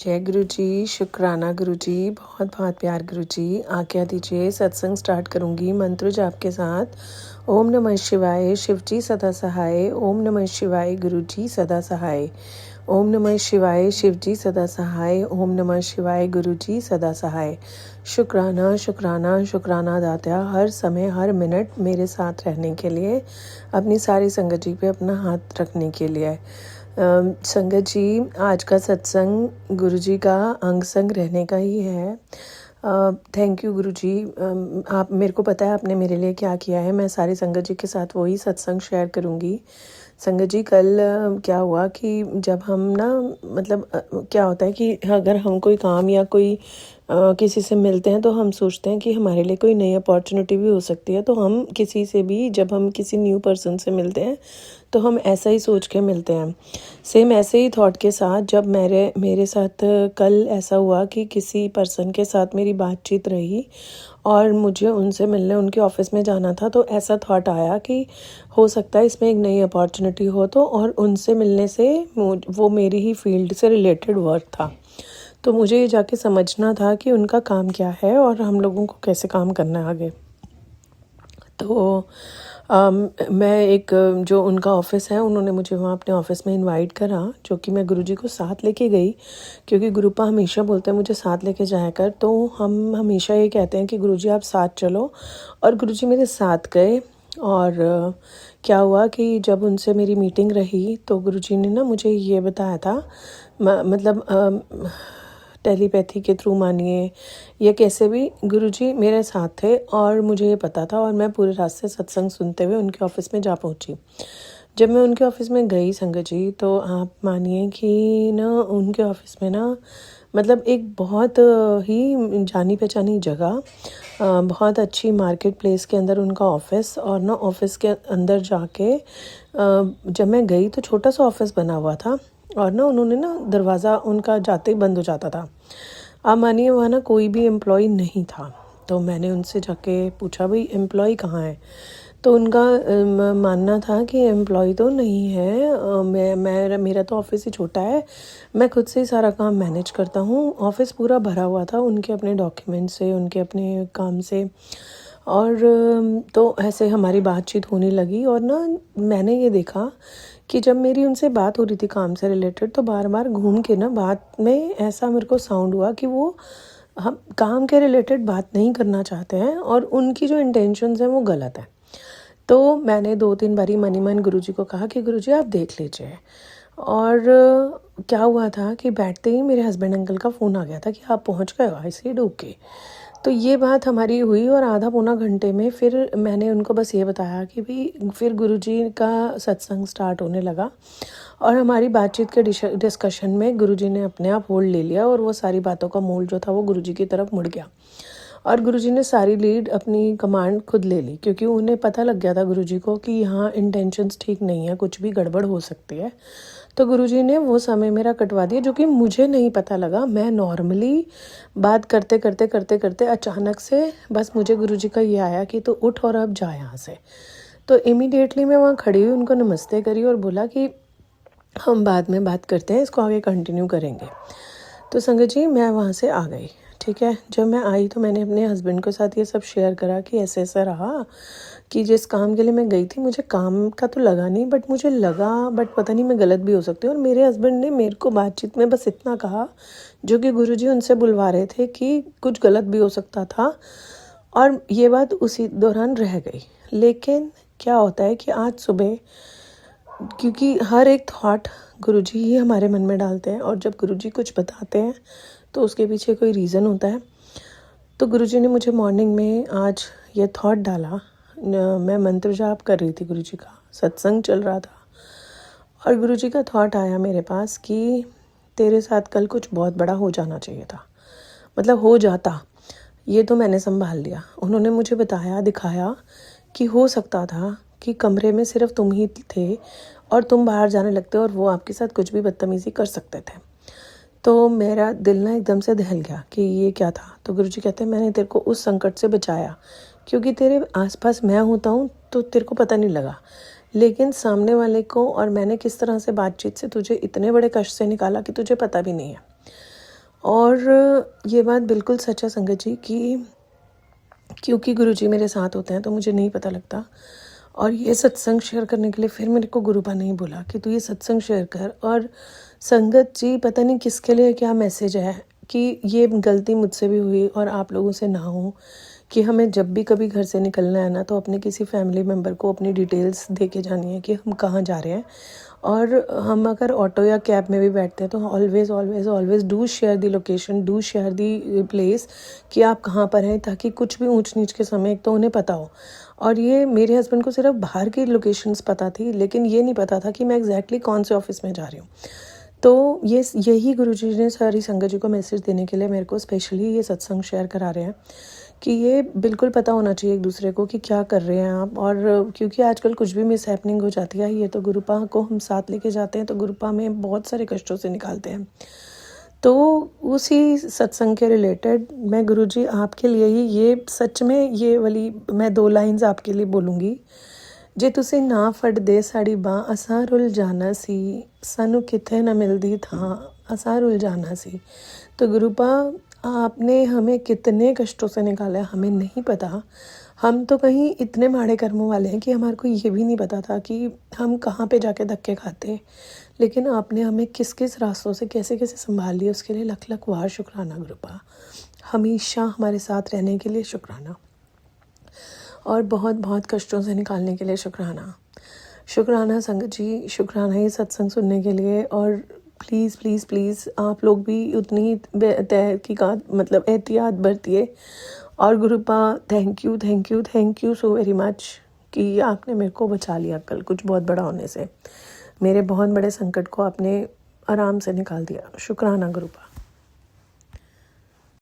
जय गुरु जी, शुक्राना गुरु जी, बहुत बहुत प्यार गुरु जी। आज्ञा दीजिए, सत्संग स्टार्ट करूँगी मंत्र जाप के साथ। ओम नमः शिवाय, शिव जी सदा सहाय। ओम नमः शिवाय, गुरु जी सदा सहाय। ओम नमः शिवाय, शिव जी सदा सहाय। ओम नमः शिवाय, गुरु जी सदा सहाय। शुक्राना शुक्राना शुक्राना दात्या, हर समय हर मिनट मेरे साथ रहने के लिए, अपनी सारी संगत जी पे अपना हाथ रखने के लिए। संगत जी, आज का सत्संग गुरु जी का अंग संग रहने का ही है। थैंक यू गुरु जी। आप, मेरे को पता है आपने मेरे लिए क्या किया है। मैं सारी संगत जी के साथ वही सत्संग शेयर करूँगी। संगत जी, कल क्या हुआ कि जब हम ना, मतलब क्या होता है कि अगर हम कोई काम या कोई किसी से मिलते हैं तो हम सोचते हैं कि हमारे लिए कोई नई अपॉर्चुनिटी भी हो सकती है। तो हम किसी से भी, जब हम किसी न्यू पर्सन से मिलते हैं तो हम ऐसा ही सोच के मिलते हैं। सेम ऐसे ही थॉट के साथ जब मेरे साथ कल ऐसा हुआ कि किसी पर्सन के साथ मेरी बातचीत रही और मुझे उनसे मिलने उनके ऑफिस में जाना था, तो ऐसा थॉट आया कि हो सकता है इसमें एक नई अपॉर्चुनिटी हो। तो और उनसे मिलने से वो मेरी ही फील्ड से रिलेटेड वर्क था, तो मुझे ये जाके समझना था कि उनका काम क्या है और हम लोगों को कैसे काम करना है आगे। तो मैं एक, जो उनका ऑफ़िस है, उन्होंने मुझे वहाँ अपने ऑफ़िस में इनवाइट करा, जो कि मैं गुरुजी को साथ लेके गई, क्योंकि गुरुपा हमेशा बोलते हैं मुझे साथ लेके जाया कर। तो हम हमेशा ये कहते हैं कि गुरुजी आप साथ चलो, और गुरुजी मेरे साथ गए। और क्या हुआ कि जब उनसे मेरी मीटिंग रही तो गुरुजी ने ना मुझे ये बताया था, मतलब टेलीपैथी के थ्रू मानिए या कैसे भी, गुरुजी मेरे साथ थे और मुझे ये पता था, और मैं पूरे रास्ते सत्संग सुनते हुए उनके ऑफिस में जा पहुंची। जब मैं उनके ऑफिस में गई संगत जी, तो आप मानिए कि ना उनके ऑफिस में ना, मतलब एक बहुत ही जानी पहचानी जगह, बहुत अच्छी मार्केट प्लेस के अंदर उनका ऑफिस। और ना ऑफिस के अंदर जाके जब मैं गई तो छोटा सा ऑफिस बना हुआ था, और ना उन्होंने ना दरवाज़ा उनका जाते ही बंद हो जाता था। आप मानिए वहाँ ना कोई भी एम्प्लॉय नहीं था। तो मैंने उनसे जाके पूछा, भाई एम्प्लॉय कहाँ है? तो उनका मानना था कि एम्प्लॉय तो नहीं है, मेरा तो ऑफिस ही छोटा है, मैं खुद से ही सारा काम मैनेज करता हूँ। ऑफिस पूरा भरा हुआ था उनके अपने डॉक्यूमेंट से, उनके अपने काम से। और तो ऐसे हमारी बातचीत होने लगी, और ना मैंने ये देखा कि जब मेरी उनसे बात हो रही थी काम से रिलेटेड, तो बार बार घूम के ना बात में ऐसा मेरे को साउंड हुआ कि वो हम काम के रिलेटेड बात नहीं करना चाहते हैं, और उनकी जो इंटेंशंस हैं वो गलत है। तो मैंने 2-3 बारी मनी मन गुरुजी को कहा कि गुरुजी आप देख लीजिए। और क्या हुआ था कि बैठते ही मेरे हस्बैंड अंकल का फ़ोन आ गया था कि आप पहुंच गए हो आईसीयू डूब के। तो ये बात हमारी हुई, और आधा पौना घंटे में फिर मैंने उनको बस ये बताया कि भी फिर गुरुजी का सत्संग स्टार्ट होने लगा, और हमारी बातचीत के डिस्कशन में गुरुजी ने अपने आप होल्ड ले लिया, और वो सारी बातों का मोल जो था वो गुरुजी की तरफ मुड़ गया, और गुरुजी ने सारी लीड, अपनी कमांड खुद ले ली, क्योंकि उन्हें पता लग गया था गुरुजी को कि यहाँ इंटेंशंस ठीक नहीं है, कुछ भी गड़बड़ हो सकती है। तो गुरुजी ने वो समय मेरा कटवा दिया, जो कि मुझे नहीं पता लगा। मैं नॉर्मली बात करते करते करते करते अचानक से बस मुझे गुरुजी का ये आया कि तो उठ और अब जा यहाँ से। तो इमीडिएटली मैं वहाँ खड़ी हुई, उनको नमस्ते करी और बोला कि हम बाद में बात करते हैं, इसको आगे कंटिन्यू करेंगे। तो संगत जी, मैं वहाँ से आ गई। ठीक है, जब मैं आई तो मैंने अपने हस्बैंड के साथ ये सब शेयर करा कि ऐसे ऐसा रहा कि जिस काम के लिए मैं गई थी, मुझे काम का तो लगा नहीं, बट मुझे लगा, बट पता नहीं मैं गलत भी हो सकती हूँ। और मेरे हस्बैंड ने मेरे को बातचीत में बस इतना कहा, जो कि गुरुजी उनसे बुलवा रहे थे, कि कुछ गलत भी हो सकता था, और ये बात उसी दौरान रह गई। लेकिन क्या होता है कि आज सुबह, क्योंकि हर एक थॉट गुरुजी ही हमारे मन में डालते हैं, और जब गुरुजी कुछ बताते हैं तो उसके पीछे कोई रीज़न होता है। तो गुरुजी ने मुझे मॉर्निंग में आज ये थॉट डाला। मैं मंत्र जाप कर रही थी, गुरुजी का सत्संग चल रहा था, और गुरुजी का थॉट आया मेरे पास कि तेरे साथ कल कुछ बहुत बड़ा हो जाना चाहिए था, मतलब हो जाता, ये तो मैंने संभाल लिया। उन्होंने मुझे बताया, दिखाया कि हो सकता था कि कमरे में सिर्फ तुम ही थे, और तुम बाहर जाने लगते और वो आपके साथ कुछ भी बदतमीज़ी कर सकते थे। तो मेरा दिल ना एकदम से दहल गया कि ये क्या था। तो गुरुजी कहते हैं, मैंने तेरे को उस संकट से बचाया, क्योंकि तेरे आसपास मैं होता हूँ तो तेरे को पता नहीं लगा, लेकिन सामने वाले को और मैंने किस तरह से बातचीत से तुझे इतने बड़े कष्ट से निकाला कि तुझे पता भी नहीं है। और ये बात बिल्कुल सच है संगत जी कि क्योंकि गुरुजी मेरे साथ होते हैं तो मुझे नहीं पता लगता। और ये सत्संग शेयर करने के लिए फिर मेरे को गुरुपा ने ही बोला कि तू ये सत्संग शेयर कर। और संगत जी पता नहीं किसके लिए क्या मैसेज है कि ये गलती मुझसे भी हुई और आप लोगों से ना हो, कि हमें जब भी कभी घर से निकलना है ना तो अपने किसी फैमिली मेम्बर को अपनी डिटेल्स दे के जानी है कि हम कहाँ जा रहे हैं। और हम अगर ऑटो या कैब में भी बैठते हैं तो always always always do share the location, do share the place कि आप कहाँ पर हैं, ताकि कुछ भी ऊंच नीच के समय एक तो उन्हें पता हो। और ये मेरे हस्बैंड को सिर्फ बाहर की लोकेशंस पता थी, लेकिन ये नहीं पता था कि मैं एग्जैक्टली कौन से ऑफिस में जा रही हूँ। तो यही गुरुजी ने सारी संगत जी को मैसेज देने के लिए मेरे को स्पेशली ये सत्संग शेयर करा रहे हैं कि ये बिल्कुल पता होना चाहिए एक दूसरे को कि क्या कर रहे हैं आप। और क्योंकि आजकल कुछ भी मिस हैपनिंग हो जाती है, ये तो गुरुपा को हम साथ लेके जाते हैं तो गुरुपा में बहुत सारे कष्टों से निकालते हैं। तो उसी सत्संग के रिलेटेड मैं गुरुजी आपके लिए ही ये सच में ये वाली मैं 2 लाइंस आपके लिए बोलूँगी। जे तुसी ना फड़दे साड़ी बाँ असां रुल जाना सी, सानू किथे ना मिलदी थां असां रुल जाना सी। तो गुरुपा आपने हमें कितने कष्टों से निकाला है हमें नहीं पता। हम तो कहीं इतने माड़े कर्मों वाले हैं कि हमारे को ये भी नहीं पता था कि हम कहाँ पे जाके धक्के खाते। लेकिन आपने हमें किस किस रास्तों से कैसे कैसे संभाल लिया, उसके लिए लख लख वार शुक्राना गुरुपा। हमेशा हमारे साथ रहने के लिए शुक्राना और बहुत बहुत कष्टों से निकालने के लिए शुक्राना। शुक्राना संगत जी, शुक्राना ये सत्संग सुनने के लिए। और प्लीज़ प्लीज़ प्लीज़ आप लोग भी उतनी तहकीकात मतलब एहतियात बरतिए। और गुरुपा thank you thank you thank you so very much कि आपने मेरे को बचा लिया कल कुछ बहुत बड़ा होने से। मेरे बहुत बड़े संकट को आपने आराम से निकाल दिया। शुक्राना गुरुपा।